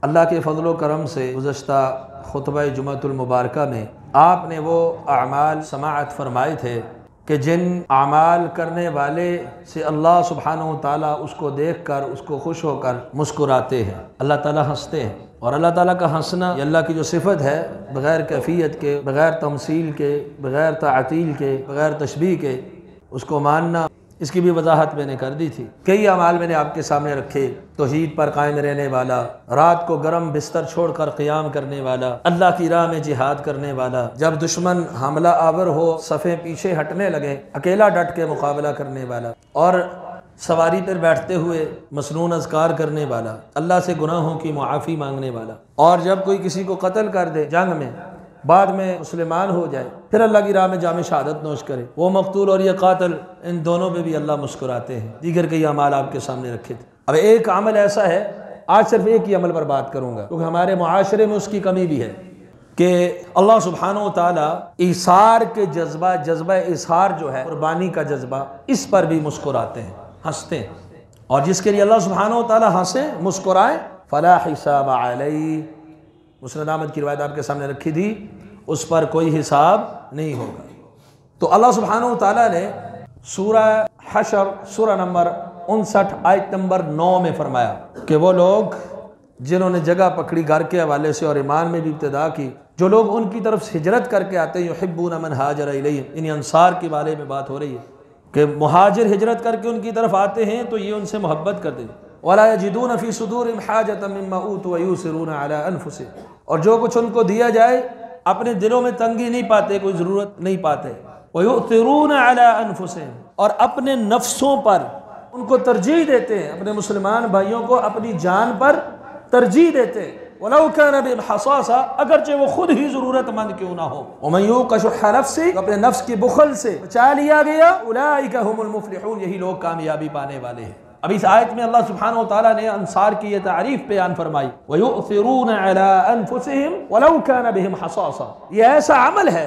अल्लाह के फ़ज़ल व करम से गुज़श्ता खुतबा जुमअतुल मुबारका में आपने वो अमाल समाअत फरमाए थे कि जिन अमाल करने वाले से अल्लाह सुब्हानहू व तआला उसको देख कर उसको खुश होकर मुस्कुराते हैं। अल्लाह ताला हंसते हैं और अल्लाह ताला का हंसना ये अल्लाह की जो सिफ़त है, बग़ैर कैफ़ियत के, बग़ैर तमसील के, बग़ैर तातील के, बग़ैर तशबीह के उसको मानना, इसकी भी वजाहत मैंने कर दी थी। कई अमाल मैंने आपके सामने रखे। तौहीद पर कायम रहने वाला, रात को गर्म बिस्तर छोड़कर क़ियाम करने वाला, अल्लाह की राह में जिहाद करने वाला, जब दुश्मन हमला आवर हो सफ़े पीछे हटने लगे अकेला डट के मुकाबला करने वाला, और सवारी पर बैठते हुए मसनून अज़कार करने वाला, अल्लाह से गुनाहों की मुआफ़ी मांगने वाला, और जब कोई किसी को कत्ल कर दे जंग में, बाद में मुसलमान हो जाए, फिर अल्लाह की राह में जामे शहादत नोश करे, वो मकतूल और ये कातिल, इन दोनों पे भी अल्लाह मुस्कुराते हैं। दीगर कई अमाल आपके सामने रखे थे। अब एक अमल ऐसा है, आज सिर्फ एक ही अमल पर बात करूँगा क्योंकि हमारे मुआशरे में उसकी कमी भी है कि अल्लाह सुब्हानहू व तआला इसार के जज्बा इसार जो है, कुर्बानी का जज्बा, इस पर भी मुस्कुराते हैं, हंसते हैं। और जिसके लिए अल्लाह सुब्हानहू व तआला हंसे, मुस्कुराए, फला हिसाब अलैहि, मुस्नद अहमद की रिवायत आपके सामने रखी थी, उस पर कोई हिसाब नहीं होगा। तो अल्लाह सुब्हानहू व तआला ने सूरह हशर सूरह नंबर 59 आयत नंबर 9 में फरमाया कि वो लोग जिन्होंने जगह पकड़ी घर के हवाले से और ईमान में भी इब्तिदा की, जो लोग उनकी तरफ से हिजरत करके आते हैं, युहिब्बूना मन हाजर इलैहिम, इन अंसार के बारे में बात हो रही है कि मुहाजिर हिजरत करके उनकी तरफ आते हैं तो ये उनसे मोहब्बत करते हैं। वला यजिदून फी सुदूरिहिम हाजतम मिम्मा ऊतू व यूसिरून अला अनफुसिहिम, और जो कुछ उनको दिया जाए अपने दिलों में तंगी नहीं पाते, कोई ज़रूरत नहीं पाते। व युसिरून अला अनफुसिहिम, और अपने नफ्सों पर उनको तरजीह देते हैं, अपने मुसलमान भाइयों को अपनी जान पर तरजीह देते हैं। वलौ कान बिहिम हसासा, अगरचे वो खुद ही ज़रूरतमंद क्यों ना हो। वमन युक़ शुह्ह नफ्सिही, अपने नफ्स की बुखल से बचा लिया गया, उलाइका हुमुल मुफ़्लिहून, यही लोग कामयाबी पाने वाले हैं। अब इस आयत में अल्लाह सुब्हानहू व तआला ने अंसार की ये तारीफ बयान फरमाई, व युसिरून अला अनफुसिहिम वलौ कान बिहिम हसासा। ये ऐसा अमल है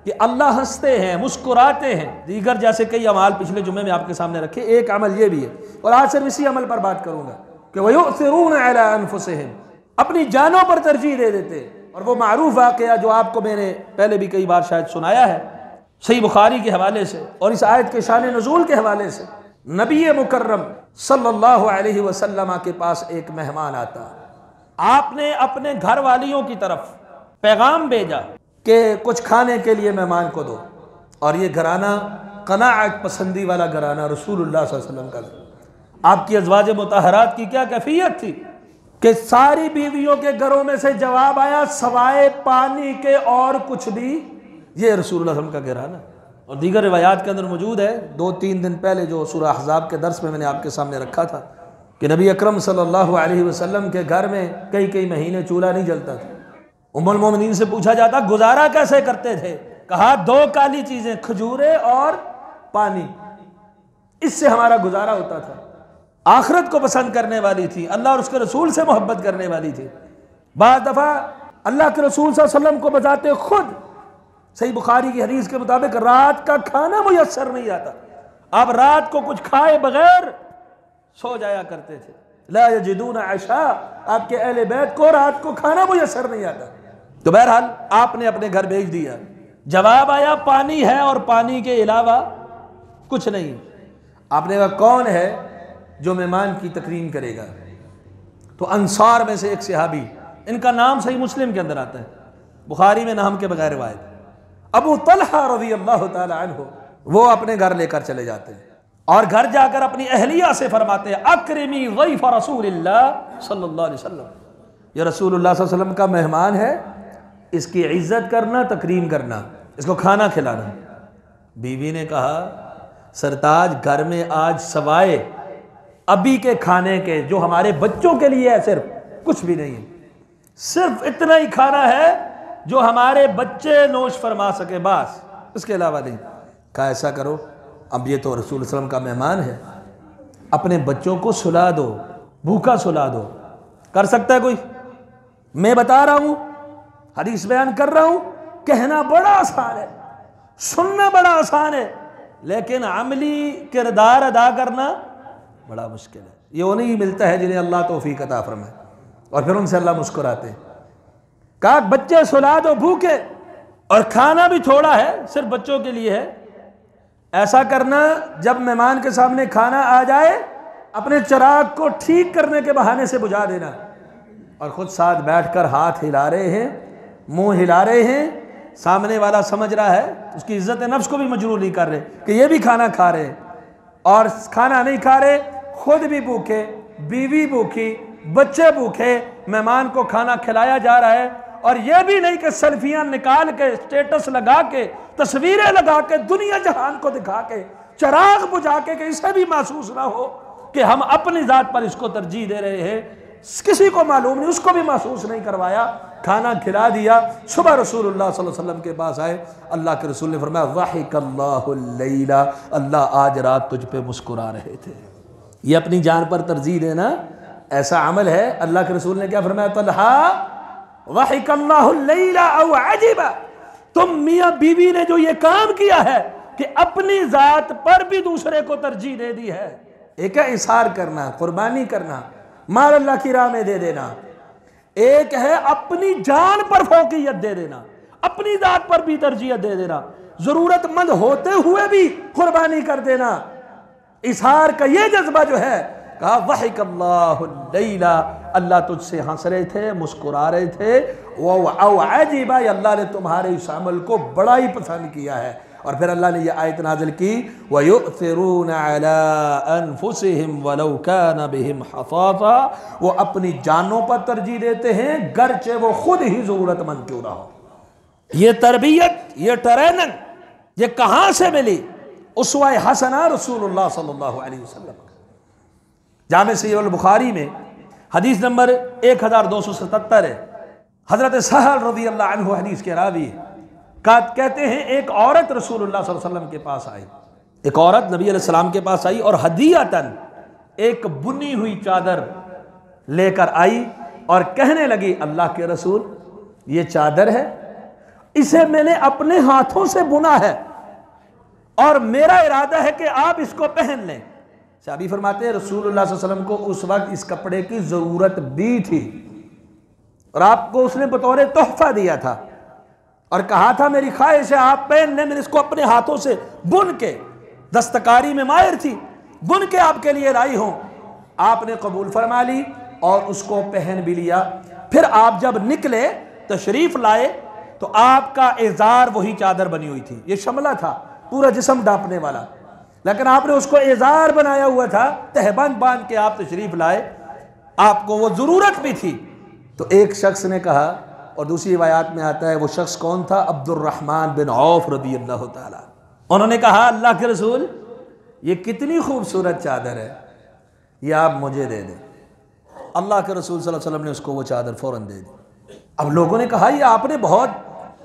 कि अल्लाह हंसते हैं, मुस्कुराते हैं। दीगर जैसे कई अमाल पिछले जुमे में आपके सामने रखे, एक अमल ये भी है, और आज सिर्फ इसी अमल पर बात करूंगा कि व युसिरून अला अनफुसिहिम, अपनी जानों पर तरजीह दे देते। और वो मारूफ वाक़या जो आपको मैंने पहले भी कई बार शायद सुनाया है, सही बुखारी के हवाले से और इस आयत के शान नुज़ूल के हवाले से, नबी मुकर्रम सल्लल्लाहु अलैहि वसल्लम के पास एक मेहमान आता, आपने अपने घर वालियों की तरफ पैगाम भेजा कि कुछ खाने के लिए मेहमान को दो। और ये घराना क़नाअत पसंदी वाला घराना रसूलुल्लाह सल्लल्लाहु अलैहि वसल्लम का। आपकी अज़वाज मुतहरात की क्या कैफियत थी कि सारी बीवियों के घरों में से जवाब आया सवाए पानी के और कुछ भी, ये रसूलुल्लाह सल्लल्लाहु अलैहि वसल्लम का घराना। और दीगर रिवायात के अंदर मौजूद है, 2-3 दिन पहले जो सूरह अहज़ाब के दर्स में मैंने आपके सामने रखा था कि नबी अकरम सल्लल्लाहु अलैहि वसल्लम के घर में कई महीने चूल्हा नहीं जलता था। उम्मुल मोमिनीन से पूछा जाता गुजारा कैसे करते थे, कहा 2 काली चीज़ें, खजूरें और पानी, इससे हमारा गुजारा होता था। आखिरत को पसंद करने वाली थी, अल्लाह और उसके रसूल से मोहब्बत करने वाली थी। बाद दफ़ा अल्लाह के रसूल सल्लल्लाहु अलैहि वसल्लम को बताते खुद सही बुखारी की हदीस के मुताबिक रात का खाना मुयस्सर नहीं आता, आप रात को कुछ खाए बगैर सो जाया करते थे। ला यजिदून अशा, आपके अहले बैत को रात को खाना मुयस्सर नहीं आता। तो बहरहाल आपने अपने घर भेज दिया, जवाब आया पानी है और पानी के अलावा कुछ नहीं। आपने कहा कौन है जो मेहमान की तकरीम करेगा? तो अंसार में से एक सहाबी, इनका नाम सही मुस्लिम के अंदर आता है, बुखारी में नाम के बगैर रिवायत, अबू तलहा रज़ियल्लाहु ताला अन्हु, वो अपने घर लेकर चले जाते हैं और घर जाकर अपनी अहलिया से फरमाते हैं अक्रिमी ज़ैफ़ रसूलिल्लाह सल्लल्लाहु अलैहि वसल्लम, ये रसूलुल्लाह सल्लल्लाहु अलैहि वसल्लम का मेहमान है, इसकी इज्जत करना, तकरीम करना, इसको खाना खिलाना। बीवी ने कहा सरताज घर में आज सवाए अभी के खाने के जो हमारे बच्चों के लिए है सिर्फ कुछ भी नहीं है, सिर्फ इतना ही खाना है जो हमारे बच्चे नोश फरमा सके, बस उसके अलावा नहीं। कहा ऐसा करो, अब ये तो रसूल सल्लल्लाहु अलैहि वसल्लम का मेहमान है, अपने बच्चों को सुला दो, भूखा सुला दो। कर सकता है कोई? मैं बता रहा हूं, हदीस बयान कर रहा हूं, कहना बड़ा आसान है, सुनना बड़ा आसान है, लेकिन अमली किरदार अदा करना बड़ा मुश्किल है। ये वो नहीं मिलता है जिन्हें अल्लाह तौफीक अता फरमाए। और फिर उनसे अल्लाह मुस्कुराते हैं। कहा बच्चे सुला दो भूखे, और खाना भी थोड़ा है, सिर्फ बच्चों के लिए है। ऐसा करना जब मेहमान के सामने खाना आ जाए अपने चिराग को ठीक करने के बहाने से बुझा देना, और खुद साथ बैठकर हाथ हिला रहे हैं, मुंह हिला रहे हैं, सामने वाला समझ रहा है, उसकी इज्जत नफ्स को भी मजरूर नहीं कर रहे कि ये भी खाना खा रहे हैं, और खाना नहीं खा रहे, खुद भी भूखे, बीवी भूखी, बच्चे भूखे, मेहमान को खाना खिलाया जा रहा है। और यह भी नहीं कि सेल्फियां निकाल के, स्टेटस लगा के, तस्वीरें लगा के, दुनिया जहान को दिखा के, चिराग बुझा के, कि इसे भी महसूस ना हो कि हम अपनी जात पर इसको तरजीह दे रहे हैं, किसी को मालूम नहीं, उसको भी महसूस नहीं करवाया, खाना खिला दिया। सुबह रसूलुल्लाह सल्लल्लाहु अलैहि वसल्लम के पास आए, अल्लाह के रसूल ने फरमाया ज़ाहिकल्लाहु लैला, अल्लाह आज रात तुझ पे मुस्कुरा रहे थे। ये अपनी जान पर तरजीह देना ऐसा अमल है। अल्लाह के रसूल ने क्या फरमाया, तलहा ज़ाहिकल्लाहु लैला औ अजीबा, तुम मियाँ बीवी ने जो ये काम किया है कि अपनी जात पर भी दूसरे को तरजीह दे दी है। एक है इसार करना, कुर्बानी करना, माल अल्लाह की राह में दे देना, एक है अपनी जान पर फौकियत दे देना, अपनी जात पर भी तरजीह दे देना, जरूरतमंद होते हुए भी कुर्बानी कर देना। इसार का ये जज्बा जो है, कहा वहिकल्लाहु लैला, अल्लाह तुझसे हंस रहे थे, मुस्कुरा रहे थे, वो अजीबा, अल्लाह ने तुम्हारे इस अमल को बड़ा ही पसंद किया है। और फिर अल्लाह ने यह आयत नाज़िल की, वयुसिरून अला अनफुसिहिम वलौ कान बिहिम हसासा, वो अपनी जानों पर तरजीह देते हैं गर्चे वो खुद ही जरूरतमंद क्यों ना हो। ये तरबियत, ये ट्रेनिंग, ये कहां से मिली? उसवा हसना रसूलुल्लाह सल्लल्लाहु अलैहि वसल्लम। जामे सहीह अल बुखारी में हदीस नंबर 1277 है। हजरत सहल रज़ी अल्लाह अन्हु हदीस के रावी कहते हैं, एक औरत रसूलुल्लाह सल्लल्लाहु अलैहि वसल्लम के पास आई, एक औरत नबी अलैहि सलाम के पास आई और हदियतन एक बुनी हुई चादर लेकर आई और कहने लगी, अल्लाह के रसूल, ये चादर है, इसे मैंने अपने हाथों से बुना है और मेरा इरादा है कि आप इसको पहन लें। साहबी फरमाते हैं, रसूलुल्लाह सल्लल्लाहु अलैहि वसल्लम को उस वक्त इस कपड़े की जरूरत भी थी और आपको उसने बतौर तोहफा दिया था और कहा था मेरी ख्वाहिश है आप पहन लें। मैंने इसको अपने हाथों से बुन के, दस्तकारी में माहिर थी, बुन के आपके लिए लाई हूं। आपने कबूल फरमा ली और उसको पहन भी लिया। फिर आप जब निकले, तशरीफ लाए, तो आपका इज़ार वही चादर बनी हुई थी। ये शमला था पूरा जिस्म ढांपने वाला, लेकिन आपने उसको इज़ार बनाया हुआ था, तहबंद बांध के आप तशरीफ लाए, आपको वो जरूरत भी थी। तो एक शख्स ने कहा, और दूसरी रिवायात में आता है वो शख्स कौन था, अब्दुर्रहमान बिन औफ रज़ी अल्लाह ताला। उन्होंने कहा, अल्लाह के रसूल, ये कितनी खूबसूरत चादर है, ये आप मुझे दे दें। अल्लाह के रसूल सल्लल्लाहु अलैहि वसल्लम ने उसको वो चादर फौरन दे दी। अब लोगों ने कहा, ये आपने बहुत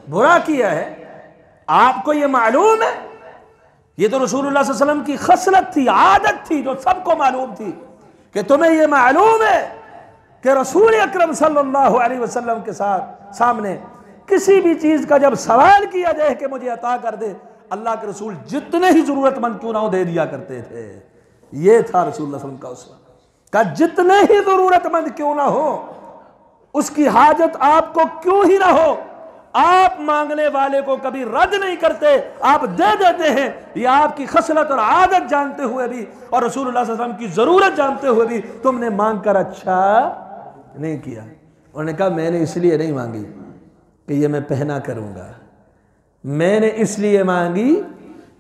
बुरा किया है, आपको ये मालूम है, ये तो रसूलुल्लाह सल्लल्लाहु अलैहि वसल्लम की खसलत थी, आदत थी, जो सबको मालूम थी कि तुम्हें ये मालूम है कि रसूल अकरम सल्लल्लाहु अलैहि वसल्लम के सामने किसी भी चीज का जब सवाल किया जाए कि मुझे अता कर दे, अल्लाह के रसूल जितने ही जरूरतमंद क्यों ना हो दे दिया करते थे। ये था रसूलुल्लाह सल्लल्लाहु अलैहि वसल्लम का उसवा, का जितने ही जरूरतमंद क्यों ना हो, उसकी हाजत आपको क्यों ही ना हो, आप मांगने वाले को कभी रद्द नहीं करते, आप दे देते हैं। यह आपकी खसलत और आदत जानते हुए भी और रसूलुल्लाह सल्लल्लाहु अलैहि वसल्लम की जरूरत जानते हुए भी तुमने मांग कर अच्छा नहीं किया। उन्होंने कहा, मैंने इसलिए नहीं मांगी कि ये मैं पहना करूंगा, मैंने इसलिए मांगी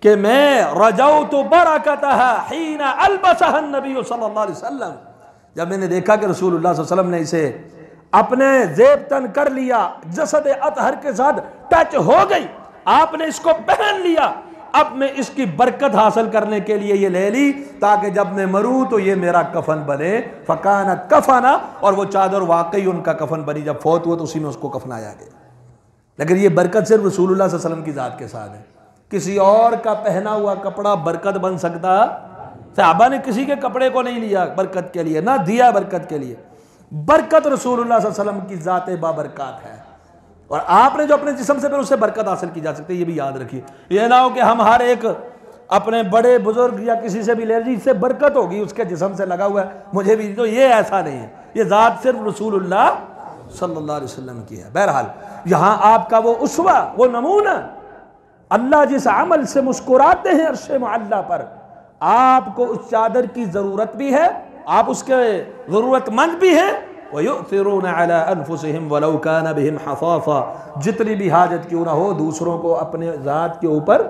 कि मैं रजौतु बरकतहा हीना अलबसहा नबी सल्लल्लाहु अलैहि वसल्लम, जब मैंने देखा कि रसूलुल्लाह सल्लल्लाहु अलैहि वसल्लम ने इसे अपने जेब तन कर लिया, जसद अतहर के साथ टच हो गई, आपने इसको पहन लिया, अब मैं इसकी बरकत हासिल करने के लिए ये ले ली ताकि जब मैं मरूं तो ये मेरा कफन बने। फकानत कफना, और वो चादर वाकई उनका कफन बनी। जब फौत हुआ तो उसी में उसको कफनाया गया। लेकिन ये बरकत सिर्फ रसूलुल्लाह सल्लल्लाहु अलैहि वसल्लम की जात के साथ है, किसी और का पहना हुआ कपड़ा बरकत बन सकता? सहाबा ने किसी के कपड़े को नहीं लिया बरकत के लिए, ना दिया बरकत के लिए। बरकत रसूलुल्लाह सल्लल्लाहु अलैहि वसल्लम की जाते बाबरकत है, और आपने जो अपने जिस्म से फिर उससे बरकत हासिल की जा सकती है, ये भी याद रखिए। ये ना हो कि हम हर एक अपने बड़े बुजुर्ग या किसी से भी ले लीजिए, इससे बरकत होगी, उसके जिस्म से लगा हुआ है, मुझे भी। तो ये ऐसा नहीं है, ये ज़ात सिर्फ रसूलुल्लाह सल्लल्लाहु अलैहि वसल्लम की है। बहरहाल यहाँ आपका वो उसवा, वो नमूना, अल्लाह जिस अमल से मुस्कुराते हैं अर्शे मुअल्ला पर, आपको उस चादर की ज़रूरत भी है, आप उसके ज़रूरतमंद भी हैं। वयुसिरूना अला अनफुसिहिम वलौ काना बिहिम हसासा, जितनी भी हाजत क्यों ना हो दूसरों को अपने ज़ात के ऊपर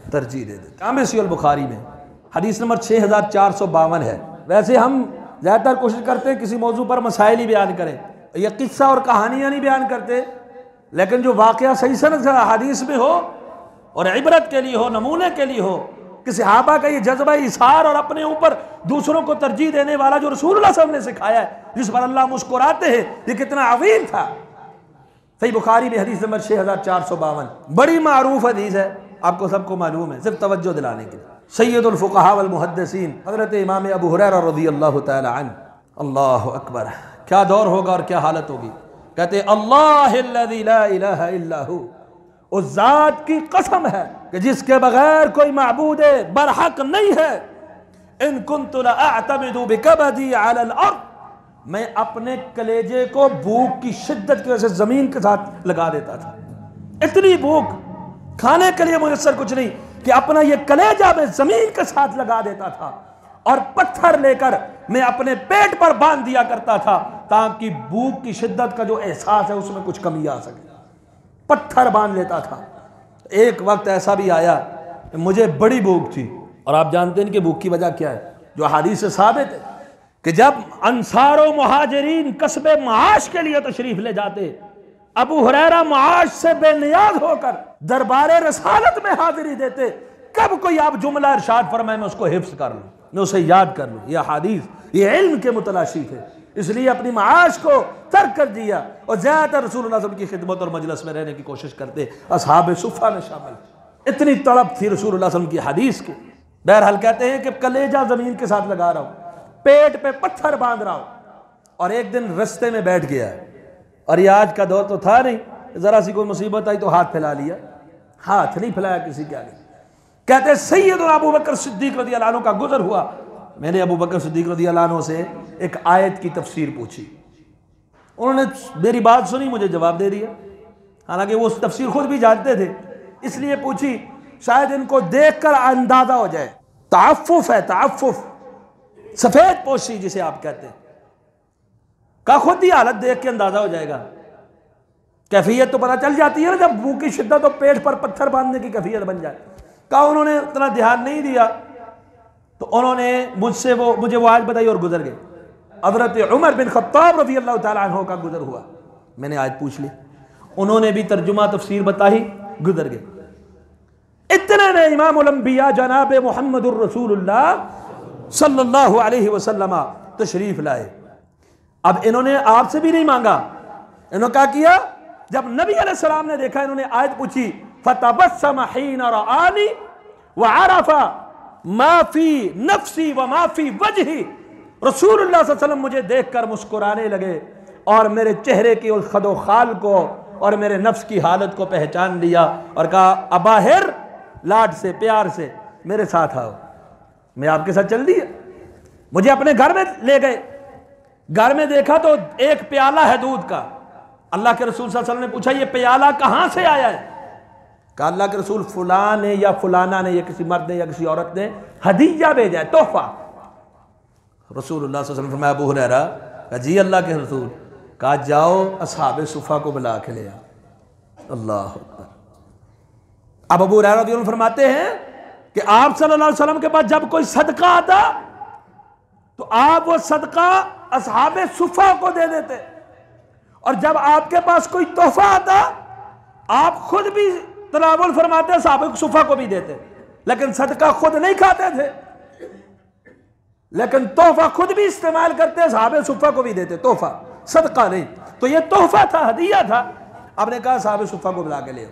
तरजीह दे देते। कामिल सहीह बुखारी में हदीस नंबर 6452 है। वैसे हम ज़्यादातर कोशिश करते हैं किसी मौजू पर मसाइल ही बयान करें, यह किस्सा और कहानियाँ नहीं बयान करते, लेकिन जो वाक़या सही सनद से हदीस में हो और इबरत के लिए हो, नमूने के लिए हो, कि सहाबा का ये जज्बा इसार और अपने ऊपर दूसरों को तरजीह देने वाला जो रसूलुल्लाह सल्लल्लाहु अलैहि वसल्लम ने सिखाया है, जिस पर अल्लाह मुस्कुराते हैं, ये कितना अज़ीम था। सही बुखारी में हदीस नंबर 6452, बड़ी मारूफ हदीस है, आपको सबको मालूम है, सिर्फ तवज्जो दिलाने के लिए। सय्यदुल फुक़हा वल मुहद्दिसीन हज़रत इमाम अबू हुरैरा रज़ियल्लाहु तआला अन्हु, अल्लाहु अकबर, क्या दौर होगा और क्या हालत होगी। कहते अल्लाहुल्लज़ी ला इलाहा इल्ला हु, उस ज़ात की कसम है कि जिसके बगैर कोई माबूद बरहक नहीं है। इन कुन्तु लअअतमिदु बिकबदी अलल अर्द, मैं अपने कलेजे को भूख की शिद्दत की वजह से जमीन के साथ लगा देता था। इतनी भूख, खाने के लिए मुयस्सर कुछ नहीं, कि अपना ये कलेजा मैं जमीन के साथ लगा देता था और पत्थर लेकर मैं अपने पेट पर बांध दिया करता था, ताकि भूख की शिद्दत का जो एहसास है उसमें कुछ कमी आ सके। पत्थर बांध लेता था। एक वक्त ऐसा भी आया कि मुझे बड़ी भूख थी, और आप जानते हैं कि भूख की वजह क्या है, जो हदीस से साबित है कि जब अंसार व मुहाजिरीन कस्बे माश के लिए तशरीफ ले जाते, अबू हुरैरा माश से बेनियाज होकर दरबारे रसालत में हाजिरी देते, कब कोई आप जुमला इरशाद फरमाए मैं उसको हिफ्ज कर लूँ, मैं उसे याद कर लूँ। यह हदीस ये इल्म के मुतलाशी थे, इसलिए अपनी माश को तर्क कर दिया और ज़्यादातर रसूलुल्लाह सल्लल्लाहु अलैहि वसल्लम की खिदमत और मजलिस में रहने की कोशिश करते। असहाब सुफ़ा में शामिल, इतनी तड़प थी रसूलुल्लाह सल्लल्लाहु अलैहि वसल्लम की हदीस की। बहरहाल कहते हैं कि कलेजा ज़मीन के साथ लगा रहा हूँ, पेट पे पत्थर बांध रहा हूँ, और एक दिन रस्ते में बैठ गया। और ये आज का दौर तो था नहीं, ज़रा सी कोई मुसीबत आई तो हाथ फैला लिया, हाथ नहीं फैलाया किसी के आगे। कहते सैयदना अबू बकर सिद्दीक रज़ियल्लाहु अन्हु का गुज़र हुआ, मैंने अबू बकर सिद्दीक रज़ियल्लाहु अन्हु से एक आयत की तफसीर पूछी, उन्होंने मेरी बात सुनी, मुझे जवाब दे दिया, हालांकि वो उस तफसीर खुद भी जानते थे, इसलिए पूछी शायद इनको देखकर अंदाजा हो जाए। ताफ़ुफ़ है, ताफ़ुफ़, सफ़ेद पोशी जिसे आप कहते हैं, का खुद ही हालत देख के अंदाजा हो जाएगा। कैफियत तो पता चल जाती है ना, जब भूख की शिद्दत तो पेट पर पत्थर बांधने की कैफियत बन जाए। का उन्होंने उतना ध्यान नहीं दिया, तो उन्होंने मुझे वो आज बताई और गुजर गए। हज़रत उमर बिन ख़त्ताब रज़ियल्लाहु तआला अन्हु का गुजर हुआ, मैंने आज पूछ ली, उन्होंने भी तर्जुमा तफसीर बताई, गुजर गए। इतने ने इमामुल अंबिया जनाब मुहम्मदुर रसूलुल्लाह सल्लल्लाहु अलैहि वसल्लम तशरीफ लाए। अब इन्होंने आपसे भी नहीं मांगा, इन्होंने क्या किया, जब नबी अलैहिस्सलाम ने देखा, इन्होंने आयत पूछी, फतबस्सम हीन रआनी व अरफा मा फी नफ्सी व मा फी वजही, रसूलुल्लाह सल्लल्लाहु अलैहि वसल्लम मुझे देखकर मुस्कुराने लगे और मेरे चेहरे की उस खदो खाल को और मेरे नफ्स की हालत को पहचान लिया और कहा अबाहिर, लाड से प्यार से मेरे साथ आओ, मैं आपके साथ चल दिया। मुझे अपने घर में ले गए, घर में देखा तो एक प्याला है दूध का। अल्लाह के रसूल सल्लल्लाहु अलैहि वसल्लम ने पूछा ये प्याला कहाँ से आया है? कहा अल्लाह के रसूल फुलां ने या फुलाना ने या किसी मर्द ने या किसी औरत ने हदीया भेजा है, तोहफा। रसूलुल्लाह सल्लल्लाहु अलैहि वसल्लम फरमाया अबू हुरैरा, कहा जी अल्लाह के रसूल, कहा जाओ असहाबे सुफ़ा को बुला के ले आओ। अल्लाह अकबर। अब अबू हुरैरा रज़ियल्लाहु अन्हु फरमाते हैं कि आप सल्लल्लाहु अलैहि वसल्लम के पास जब कोई सदका आता तो आप वो सदका असहाबे सुफ़ा को दे देते, और जब आपके पास कोई तोहफा आता आप खुद भी तनावुल फरमाते, असहाबे सुफ़ा को भी देते, लेकिन सदका खुद नहीं खाते थे, लेकिन तोहफा खुद भी इस्तेमाल करते, असहाबे सुफ़ा को भी देते, तोहफा, सदका नहीं। तो ये तोहफा था, हदिया था। आपने कहा असहाबे सुफ़ा को बुला के ले।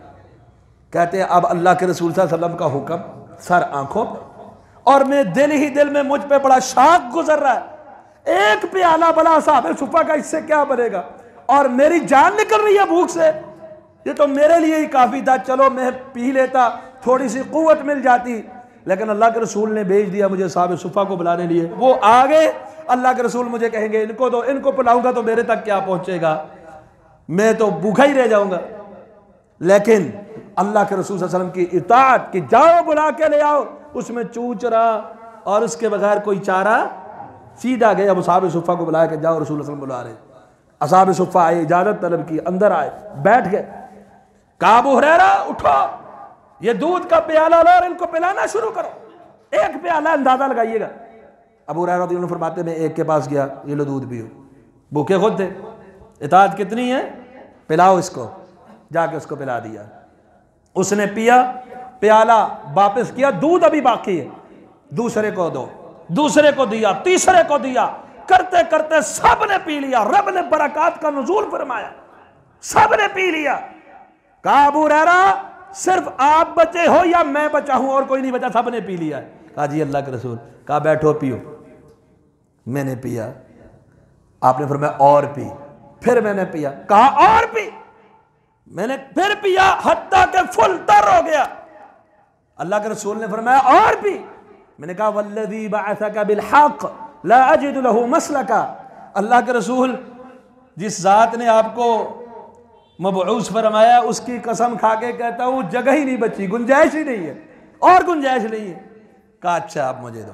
कहते हैं अब अल्लाह के रसूल सल्लल्लाहु अलैहि वसल्लम का हुक्म सर आंखों पर, और मैं दिल ही दिल में मुझ पे बड़ा शाक गुजर रहा है, एक प्याला बड़ा असहाबे सुफ़ा का, इससे क्या बनेगा, और मेरी जान निकल रही है भूख से, ये तो मेरे लिए ही काफ़ी था, चलो मैं पी लेता, थोड़ी सी कुव्वत मिल जाती, लेकिन अल्लाह के रसूल ने भेज दिया मुझे साहब सुफ़ा को बुलाने लिए। वो आ गए, अल्लाह के रसूल मुझे कहेंगे इनको दो, इनको पिलाऊंगा तो मेरे तक क्या पहुंचेगा, मैं तो भूखा ही रह जाऊंगा। लेकिन अल्लाह के रसूल सल्लल्लाहु अलैहि वसल्लम की इताअत कि जाओ बुला के ले आओ, उसमें चूच रहा और उसके बगैर कोई चारा, सीधा गए अब साहब सुफ़ा को बुलाया कि जाओ रसूल सल्लल्लाहु अलैहि वसल्लम बुला रहे। असाब सुफ़ा आए, इजाज़त तलब की, अंदर आए, बैठ गए। कहा अबू हुरैरा उठो, ये दूध का प्याला लो और इनको पिलाना शुरू करो, एक प्याला अंदाजा लगाइएगा। अबू हुरैरा रज़ियल्लाहु अन्हु फरमाते मैं एक के पास गया, ये लो दूध पियो, भूखे खुद थे, इताअत कितनी है, पिलाओ इसको, जाके उसको पिला दिया। उसने पिया, प्याला वापस किया, दूध अभी बाकी है, दूसरे को दो, दूसरे को दिया, तीसरे को दिया, करते करते सब ने पी लिया। रब ने बरकत का नुज़ूल फरमाया, सब ने पी लिया। कहा अबू हुरैरा सिर्फ आप बचे हो या मैं बचा हूं, और कोई नहीं बचा, सब ने पी लिया। कहा जी अल्लाह के रसूल। कहा बैठो पियो। मैंने पिया, आपने फरमाया और पी, फिर मैंने पिया, कहा और पी, मैंने फिर पिया, हत्ता के फुल तर हो गया। अल्लाह के रसूल ने फरमाया और पी। मैंने कहा वल्लज़ी बअसका बिल हक़ ला अजिदु लहू मसलका। अल्लाह के रसूल जिस जात ने आपको मबऊस फरमाया उसकी कसम खा के कहता हूं जगह ही नहीं बची, गुंजाइश ही नहीं है, और गुंजाइश नहीं है। कहा अच्छा आप मुझे दो।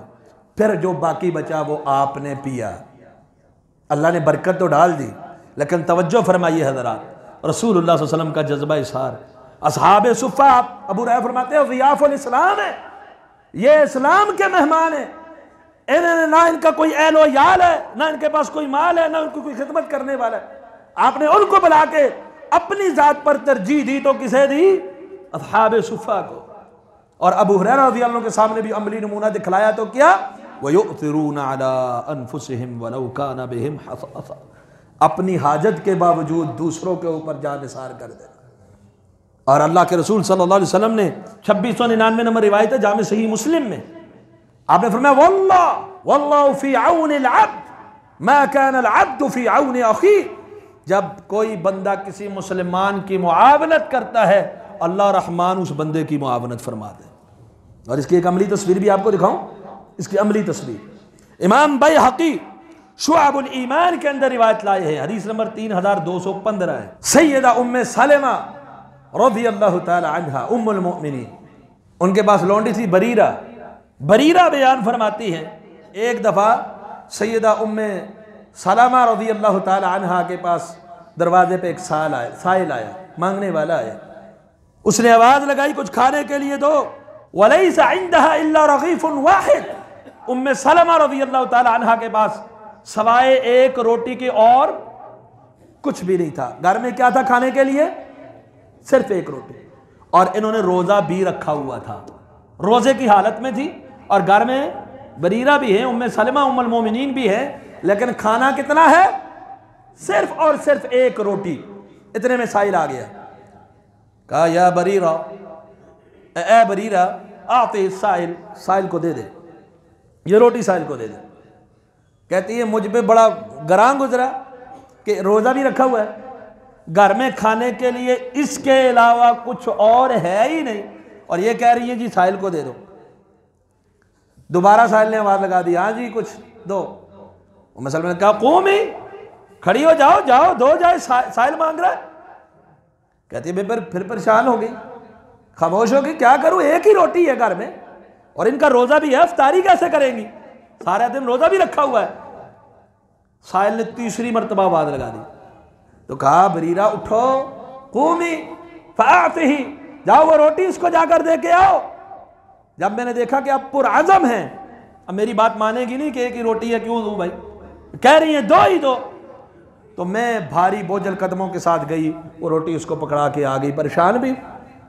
फिर जो बाकी बचा वो आपने पिया। अल्लाह ने बरकत तो डाल दी, लेकिन तवज्जो फरमाइए हज़रात, रसूलुल्लाह सल्लल्लाहु अलैहि वसल्लम का जज्बा इज़हार। असहाबे सुफ़ा, अबू हुरैरा फरमाते हैं ज़ियाफ़ुल इस्लाम है, ये इस्लाम के मेहमान है। इन्हें ना इनका कोई एलो याल है, ना इनके पास कोई माल है, ना उनको कोई खिदमत करने वाला है। आपने उनको बुला के अपनी जात पर तरजीह दी, तो किसे दी, असहाबे सुफ़ा को। और अबू हुरैरा रज़ियल्लाहु अन्हु के सामने भी अमली नमूना दिखलाया, तो क्या वयुअतिरूना अला अनफुसिहिम वलौ काना बिहिम हसासा, अपनी हाजत के बावजूद दूसरों के ऊपर जान निसार कर देना। और अल्लाह के रसूल सल्लल्लाहु अलैहि वसल्लम ने 2699 नंबर रिवायत है जामे सही मुस्लिम में, आपने फरमाया वल्लाहु फी औनिल अब्द मा काना अल अब्दु फी औनि अखी। जब कोई बंदा किसी मुसलमान की मुआवनत करता है, अल्लाह रहमान उस बंदे की मुआवनत फरमा दे। और इसकी एक अमली तस्वीर भी आपको दिखाऊं, इसकी अमली तस्वीर इमाम बैहक़ी शुअबुल ईमान के अंदर रिवायत लाए हैं, हदीस नंबर 3215 है। सैयदा उम्मे सलेमा रज़ियल्लाहु ताला अन्हा उम्मुल मोमिनीन, उनके पास लौंडी थी बरीरा। बरीरा बयान फरमाती है एक दफ़ा सैयदा उम्मे सलेमा रज़ियल्लाहु ताला अन्हा के पास दरवाजे पे एक साइल आया, मांगने वाला आया। उसने आवाज़ लगाई कुछ खाने के लिए दो। वलैसा इंदहा इल्ला रग़ीफ़ुन वाहिद, उम्मे सलेमा रज़ियल्लाहु ताला अन्हा के पास सवाए एक रोटी के और कुछ भी नहीं था। घर में क्या था खाने के लिए, सिर्फ एक रोटी। और इन्होंने रोजा भी रखा हुआ था, रोजे की हालत में थी, और घर में बरीरा भी है, उम्मे सलेमा उम्मुल मोमिनीन भी है, लेकिन खाना कितना है, सिर्फ और सिर्फ एक रोटी। इतने में साइल आ गया। कहा या बरीरा, ए बरीरा आते साइल, साइल को दे दे, ये रोटी साइल को दे दे। कहती है मुझ पे बड़ा गरां गुजरा कि रोजा भी रखा हुआ है, घर में खाने के लिए इसके अलावा कुछ और है ही नहीं, और ये कह रही है जी साहिल को दे दो। दोबारा साहिल ने आवाज लगा दी, हाँ जी कुछ दो। उम्मे सलमा ने कहा कौमी, खड़ी हो जाओ, जाओ दो, जाए, साहिल मांग रहा है। कहती है फिर परेशान हो गई, खामोश हो गई, क्या करूं, एक ही रोटी है घर में और इनका रोजा भी है, इफ्तारी कैसे करेंगी, सारा दिन रोजा भी रखा हुआ है। साहिल ने तीसरी मरतबा आवाज लगा दी, तो कहा बरीरा उठो, कूमी फातिही, जाओ वो रोटी उसको जाकर दे के आओ। जब मैंने देखा कि अब पुरअज़म है, अब मेरी बात मानेगी नहीं कि एक ही रोटी है, क्यों दूं भाई, कह रही है दो ही दो, तो मैं भारी बोझल कदमों के साथ गई, वो रोटी उसको पकड़ा के आ गई। परेशान भी,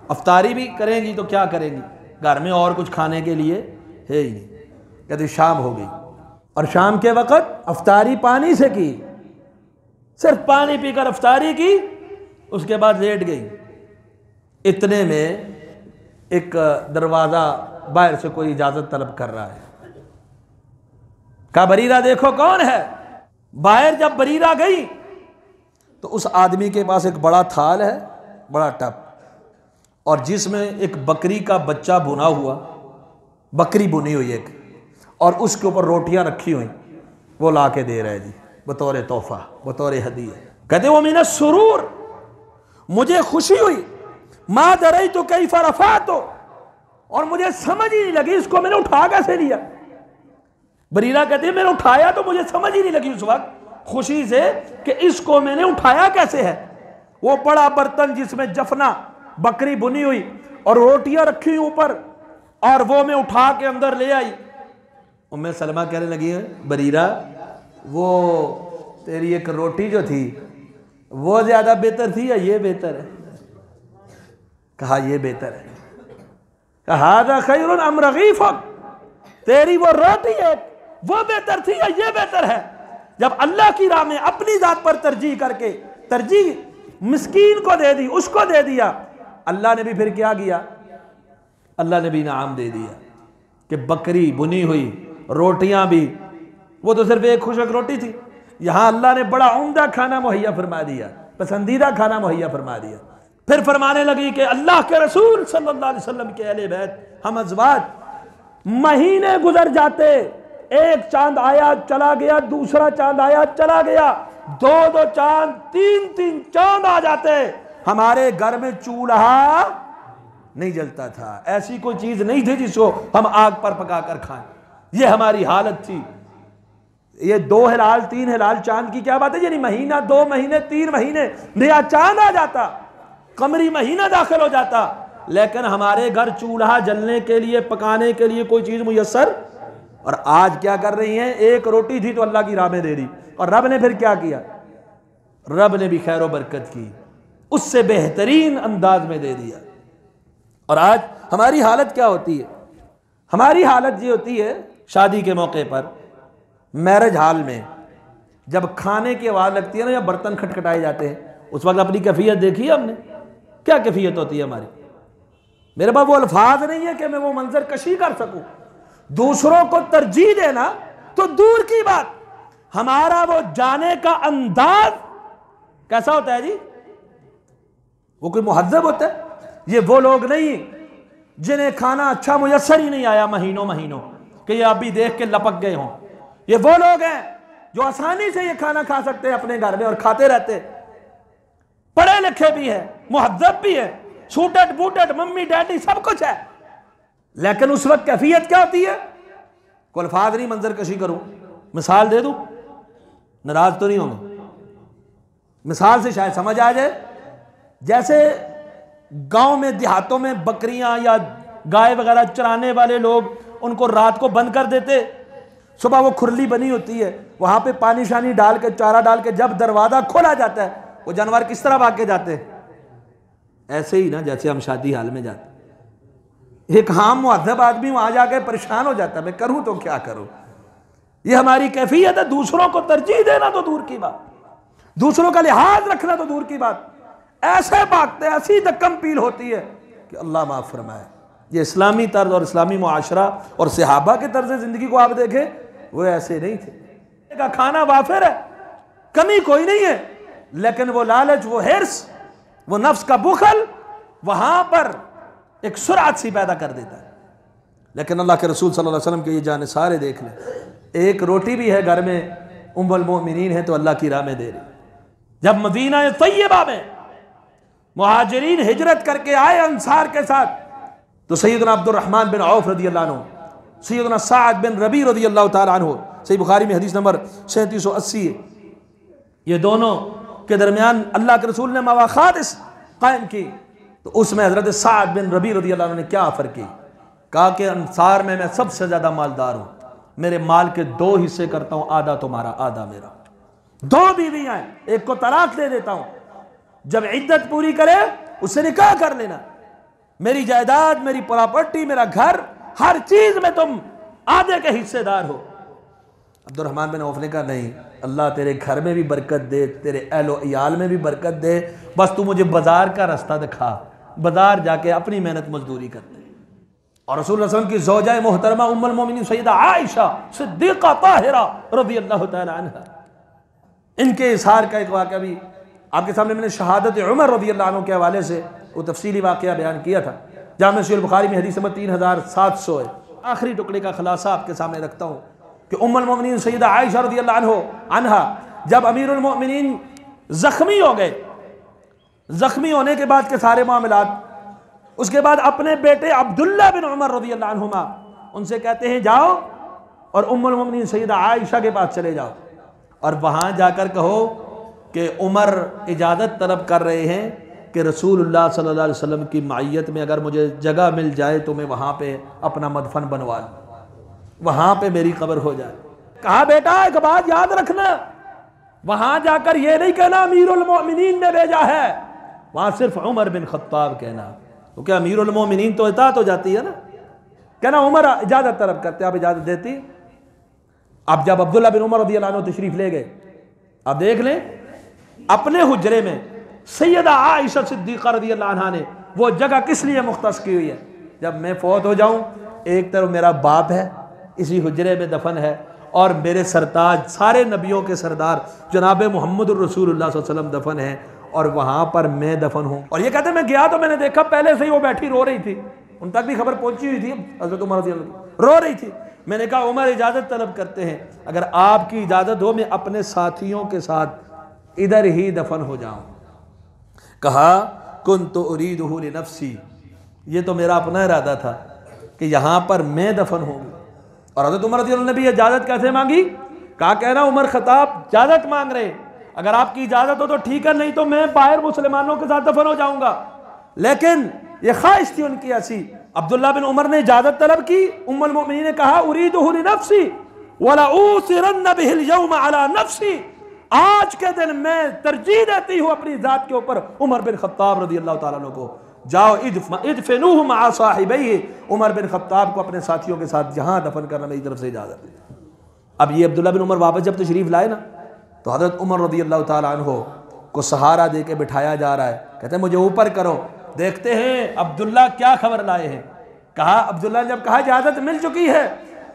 अफ्तारी भी करेंगी तो क्या करेंगी, घर में और कुछ खाने के लिए है ही नहीं। कहती शाम हो गई, और शाम के वक़्त अफ्तारी पानी से की, सिर्फ पानी पीकर अफ्तारी की, उसके बाद लेट गई। इतने में एक दरवाज़ा बाहर से कोई इजाज़त तलब कर रहा है। कहा बरीरा देखो कौन है। बाहर जब बरीरा गई तो उस आदमी के पास एक बड़ा थाल है, बड़ा टप, और जिसमें एक बकरी का बच्चा भुना हुआ बकरी बुनी हुई एक, और उसके ऊपर रोटियां रखी हुई, वो ला के दे रहा है जी बतौर तोहफा, बतौर हदीया। कहते वो मिन सुरूर, मुझे खुशी हुई, मा दरई तो कई फरफा, तो और मुझे समझ ही नहीं लगी इसको मैंने उठा कैसे लिया। बरीरा कहती है मैंने उठाया तो मुझे समझ ही नहीं लगी उस वक्त खुशी से कि इसको मैंने उठाया कैसे है। वो बड़ा बर्तन जिसमें जफना बकरी बुनी हुई और रोटियां रखी हुई ऊपर, और वो मैं उठा के अंदर ले आई। उम्मे सलमा कहने लगी है बरीरा वो तेरी एक रोटी जो थी वो ज्यादा बेहतर थी या ये बेहतर है? कहा ये बेहतर है। कहा हादा खैरुन अम रगीफुक, तेरी वो रोटी है वो बेहतर थी या ये बेहतर है? जब अल्लाह की राह में अपनी जात पर तरजीह करके तरजीह मिस्कीन को दे दी, उसको दे दिया, अल्लाह ने भी फिर क्या किया? अल्लाह ने भी इनाम दे दिया कि बकरी बुनी हुई, रोटियां भी, वो तो सिर्फ एक खुशक रोटी थी, यहां अल्लाह ने बड़ा उम्दा खाना मुहैया फरमा दिया, पसंदीदा खाना मुहैया फरमा दिया। फिर फरमाने लगी कि अल्लाह के रसूल सल्लल्लाहु अलैहि वसल्लम के अहले बैत हम अज़वाज, महीने गुजर जाते, एक चांद आया चला गया, दूसरा चांद आया चला गया, दो दो चांद, तीन तीन चांद आ जाते, हमारे घर में चूल्हा नहीं जलता था, ऐसी कोई चीज नहीं थी जिसको हम आग पर पका कर खाएं। ये हमारी हालत थी। ये 2 हिलाल 3 हिलाल चांद की क्या बात है? यानी महीना, 2 महीने, 3 महीने नया चांद आ जाता, कमरी महीना दाखिल हो जाता, लेकिन हमारे घर चूल्हा जलने के लिए, पकाने के लिए कोई चीज मुयस्सर। और आज क्या कर रही हैं? एक रोटी थी तो अल्लाह की राह में दे दी, और रब ने फिर क्या किया? रब ने भी खैर और बरकत की, उससे बेहतरीन अंदाज में दे दिया। और आज हमारी हालत क्या होती है? हमारी हालत ये होती है शादी के मौके पर, मैरिज हॉल में जब खाने की आवाज लगती है ना, या बर्तन खटखटाए जाते हैं, उस वक्त अपनी कैफियत देखी है हमने? क्या कैफियत होती है हमारी? मेरे पास वो अल्फाज नहीं है कि मैं वो मंजर कशी कर सकूं। दूसरों को तरजीह देना तो दूर की बात, हमारा वो जाने का अंदाज कैसा होता है जी? वो कोई मुहज्जब होता है? ये वो लोग नहीं जिन्हें खाना अच्छा मुयस्सर ही नहीं आया महीनों महीनों, कि ये अभी देख के लपक गए हों। ये वो लोग हैं जो आसानी से ये खाना खा सकते हैं अपने घर में और खाते रहते, पढ़े लिखे भी है, मुहज्जब भी है, सूटेड बूटेड, मम्मी डैडी सब कुछ है, लेकिन उस वक्त कैफियत क्या होती है? कोई अल्फाज नहीं मंजर कशी करूं, मिसाल दे दूं, नाराज तो नहीं होंगे? मिसाल से शायद समझ आ जाए। जैसे गांव में, देहातों में बकरियां या गाय वगैरह चराने वाले लोग उनको रात को बंद कर देते, सुबह वो खुरली बनी होती है, वहां पे पानी शानी डाल के, चारा डाल के, जब दरवाजा खोला जाता है वो जानवर किस तरह भाग के जाते हैं? ऐसे ही ना जैसे हम शादी हाल में जाते। एक आम मुअद्दब आदमी वहां जाके परेशान हो जाता है, मैं करूं तो क्या करूं? ये हमारी कैफियत है। दूसरों को तरजीह देना तो दूर की बात, दूसरों का लिहाज रखना तो दूर की बात, ऐसे भागते, ऐसी धक्कम पील होती है कि अल्लाह माफ फरमाए। ये इस्लामी तर्ज और इस्लामी मुआशरा और सहाबा के तर्ज जिंदगी को आप देखें, वो ऐसे नहीं थे। का खाना वाफिर है, कमी कोई नहीं है, लेकिन वो लालच, वो हिर्स, वो नफ्स का बुखल वहां पर एक सुरात सी पैदा कर देता है। लेकिन अल्लाह के रसूल सल्लल्लाहु अलैहि वसल्लम के ये जाने सारे देख लें, एक रोटी भी है घर में, उम्मुल मोमिनीन है तो अल्लाह की राह में दे रही। जब मदीना तैयबा में मुहाजिरीन हिजरत करके आए अंसार के साथ, तो सैयदना अब्दुर्रहमान बिन औफ रदी अल्लाह अन्हु, सैयदना साद बिन रबी रदी अल्लाह तआला अन्हु, सही बुखारी में हदीस नंबर 3780, ये दोनों के दरमियान अल्लाह के रसूल ने मवाखात कायम की। तो उसमें हजरत साद बिन रबी रदी अल्लाह अन्हु ने क्या ऑफर की? कहा कि अंसार में मैं सबसे ज्यादा मालदार हूं, मेरे माल के 2 हिस्से करता हूं, आधा तुम्हारा आधा मेरा। 2 बीवियां हैं, एक को तलाक दे देता हूं, जब इद्दत पूरी करे उससे निकाह कर लेना, मेरी जायदाद, मेरी प्रॉपर्टी, मेरा घर, हर चीज में तुम आधे के हिस्सेदार हो। अब्दुर्रहमान बिन औफ ने कहा नहीं, अल्लाह तेरे घर में भी बरकत दे, तेरे अहलो इयाल में भी बरकत दे, बस तू मुझे बाजार का रास्ता दिखा, बाजार जाके अपनी मेहनत मजदूरी करते। और रसूल वसल्लम की ज़ौजा मोहतरमा उम्मुल मोमिनीन सैयदा आयशा सिद्दीक़ा ताहिरा रज़ियल्लाहु तआला अन्हा, इनके इज़हार का एक वाक़या भी आपके सामने मैंने शहादत उमर रज़ियल्लाहु अन्हु के हवाले से वो तफसीली वाक़या बयान किया था। जामे सहीह बुखारी में हदीस नंबर 3700 है। आखिरी टुकड़े का खुलासा आपके सामने रखता हूँ कि उम्मुल मोमिनीन सैयदा आयशा रज़ियल्लाहु अन्हा जब अमीरुल मोमिनीन जख्मी हो गए, जख्मी होने के बाद के सारे मामलात, उसके बाद अपने बेटे अब्दुल्ला बिन उमर रज़ियल्लाहु अन्हुमा उनसे कहते हैं जाओ और उम्मुल मोमिनीन सैयदा आयशा के पास चले जाओ और वहाँ जाकर कहो कि उमर इजाज़त तलब कर रहे हैं कि रसूलुल्लाह सल्लल्लाहु अलैहि वसल्लम की मायत में अगर मुझे जगह मिल जाए तो मैं वहाँ पे अपना मदफन बनवा लूँ, वहाँ पे मेरी कब्र हो जाए। कहा बेटा एक बात याद रखना, वहाँ जाकर ये नहीं कहना अमीरुल मोमिनीन ने भेजा है, वहाँ सिर्फ उमर बिन खत्ताब कहना, क्योंकि अमीरुल मोमिनीन तो इताअत हो जाती है ना। कहना उमर इजाज़त तलब करते, आप इजाज़त देती। अब जब अब्दुल्ला बिन उमर रज़ियल्लाहु अन्हु तशरीफ ले गए, अब देख लें अपने हुजरे में सैयदा आयशा सिद्दीक़ा रज़ियल्लाहु अन्हा ने वो जगह किस लिए मुख्तस की हुई है, जब मैं फौत हो जाऊं एक तरफ मेरा बाप है इसी हुजरे में दफन है और मेरे सरताज सारे नबियों के सरदार जनाब मुहम्मदुर रसूलुल्लाह सल्लल्लाहु अलैहि वसल्लम दफन है और वहां पर मैं दफन हूं। और ये कहते मैं गया तो मैंने देखा पहले से ही वो बैठी रो रही थी, उन तक भी खबर पहुंची हुई थी, हज़रत उमर रज़ियल्लाहु रो रही थी। मैंने कहा उमर इजाज़त तलब करते हैं, अगर आपकी इजाज़त हो मैं अपने साथियों के साथ इधर ही दफन हो जाऊं। कहा कुन्तु उरीदुहु लिनफ्सी, ये तो मेरा अपना इरादा था कि यहाँ पर मैं दफन होंगी। और हज़रत उमर रज़ियल्लाहु अन्हु ने भी इजाज़त कैसे मांगी, कहा कहना उमर खत्ताब इजाज़त मांग रहे, अगर आपकी इजाज़त हो तो ठीक है, नहीं तो मैं बाहर मुसलमानों के साथ दफन हो जाऊंगा। लेकिन ये ख्वाहिश थी उनकी ऐसी। अब्दुल्ला बिन उमर ने इजाज़त तलब की, उम्मुल मोमिनीन ने कहा उरीदुहु लिनफ्सी वला ऊसिरन्न बिहिल यौम अला नफ्सी, आज के दिन मैं तरजीह देती हूँ अपनी जात के ऊपर उमर बिन खत्ताब रज़ियल्लाहु ताला अन्हु को। जाओ इदफिनूहु मअ साहिबैहि, उमर बिन खत्ताब को अपने साथियों के साथ जहाँ दफन करना मेरी तरफ से इजाज़त है। अब ये अब्दुल्ला बिन उमर वापस जब तशरीफ लाए ना तो हज़रत उमर रज़ियल्लाहु ताला अन्हु को सहारा दे के बिठाया जा रहा है, कहते हैं मुझे ऊपर करो, देखते हैं अब्दुल्ला क्या खबर लाए हैं। कहा अब्दुल्ला ने जब कहा इजाज़त मिल चुकी है,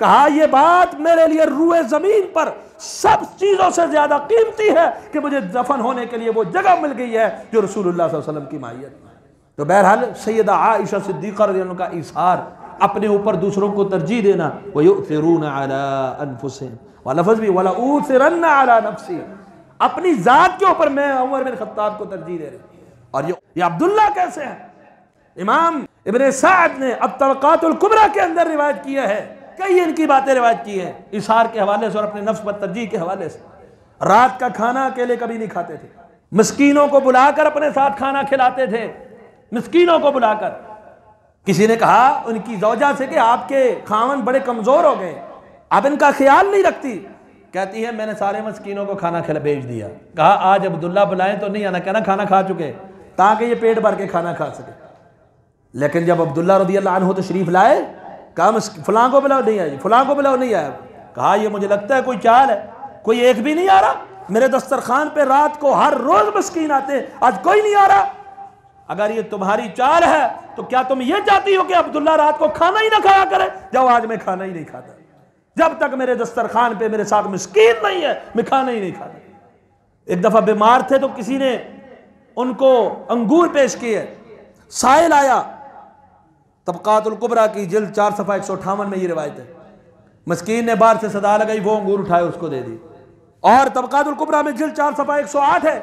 कहा यह बात मेरे लिए रूए ज़मीन पर सब चीज़ों से ज़्यादा कीमती है कि मुझे दफन होने के लिए वो जगह मिल गई है जो रसूलुल्लाह सल्लल्लाहु अलैहि वसल्लम की मायत में। तो बहरहाल सैयदा आयशा सिद्दीक़ा रज़ियल्लाहु अन्हा का इज़हार, अपने ऊपर दूसरों को तरजीह देना, व यु'थिरूना अला अनफुसिहिम व लफ़्ज़ भी वला ऊसिरन्ना अला नफ्सी, अपनी ज़ात के ऊपर मैं उमर बिन खत्ताब को तरजीह दे रही। और ये अब्दुल्ला कैसे है, इमाम इब्न सअद ने अत-तबक़ातुल कुबरा के अंदर रिवायत किया है, कई इनकी बातें रिवायत की है इशार के हवाले से और अपने नफ्स पर तरजीह के हवाले से। रात का खाना अकेले कभी नहीं खाते थे, मिस्कीनों को बुलाकर अपने साथ खाना खिलाते थे, मिस्कीनों को बुलाकर। किसी ने कहा उनकी ज़ौजा से कि आपके खावन बड़े कमज़ोर हो गए, आप इनका ख्याल नहीं रखती। कहती है मैंने सारे मिस्कीनों को खाना खिला भेज दिया। कहा आज अब्दुल्ला बुलाएं तो नहीं आना, कहना खाना खा चुके, ताकि ये पेट भर के खाना खा सके। लेकिन जब अब्दुल्ला रज़ियल्लाहु अन्हु तशरीफ लाए, कहा फलां को बुलाओ, नहीं आया, फलां को बुलाओ, नहीं आया। कहा ये मुझे लगता है कोई चाल है, कोई एक भी नहीं आ रहा मेरे दस्तरखान पे, रात को हर रोज मिस्कीन आते, आज कोई नहीं आ रहा। अगर ये तुम्हारी चाल है तो क्या तुम ये चाहती हो कि अब्दुल्ला रात को खाना ही ना खाया करे? जाओ आज मैं खाना ही नहीं खाता, जब तक मेरे दस्तरखान पे मेरे साथ मिस्कीन नहीं है मैं खाना ही नहीं खाता। एक दफा बीमार थे तो किसी ने उनको अंगूर पेश किए, साइल आया, तबक़ातुल कुबरा की जिल्द 4 सफ़ा 158 में ये रिवायत है। मिस्कीन ने बाहर से सदा लगाई, वो अंगूर उठाए उसको दे दी। और तबक़ातुल कुबरा में जिल्द 4 सफ़ा 108 है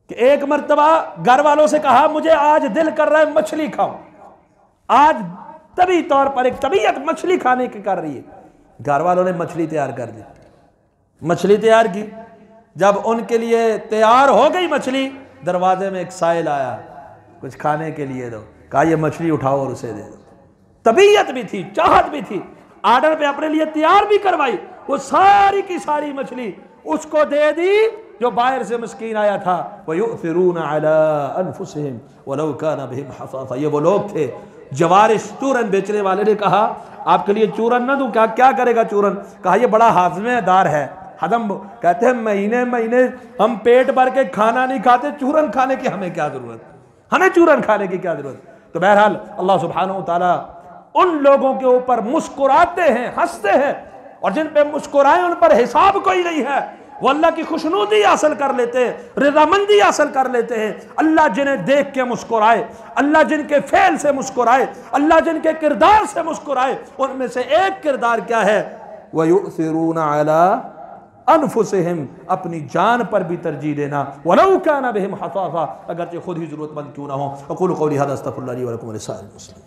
कि एक मर्तबा घर वालों से कहा मुझे आज दिल कर रहा है मछली खाऊं, आज तभी तौर पर एक तबीयत मछली खाने की कर रही है। घर वालों ने मछली तैयार कर दी, मछली तैयार की। जब उनके लिए तैयार हो गई मछली, दरवाजे में एक साइल आया, कुछ खाने के लिए दो। कहा ये मछली उठाओ और उसे दे दो। तबीयत भी थी, चाहत भी थी, आर्डर पे अपने लिए तैयार भी करवाई, वो सारी की सारी मछली उसको दे दी जो बाहर से मिस्कीन आया था। वयु'थिरूना अला अनफुसिहिम वलौ काना बिहिम हसासा, ये वो लोग थे जवारिश। चूरन बेचने वाले ने कहा आपके लिए चूरन ना दूं, क्या क्या करेगा चूरन? कहा ये बड़ा हाजमेदार है, हदम, कहते हैं महीने महीने हम पेट भर के खाना नहीं खाते, चूरन खाने की हमें क्या जरूरत, हमें चूरन खाने की क्या जरूरत। तो बहरहाल अल्लाह सुब्हानहू व तआला उन लोगों के ऊपर मुस्कुराते हैं, हंसते हैं, और जिन पे मुस्कुराए उन पर हिसाब कोई नहीं है। वो अल्लाह की खुशनुदी हासिल कर लेते हैं, रज़ामंदी हासिल कर लेते हैं। अल्लाह जिन्हें देख के मुस्कुराए, अल्लाह जिनके फेल से मुस्कुराए, अल्लाह जिनके किरदार से मुस्कुराए, उनमें से एक किरदार क्या है? वयुसिरूना अला अनफुसिहिम, अपनी जान पर भी तरजीह देना। वलौ काना बिहिम हसासा, अगरचे खुद ही जरूरतमंद क्यों ना हो। अक़ूलु क़ौली हाज़ा अस्तग़फ़िरुल्लाह ली व लकुम व लिसाइरिल मुस्लिमीन।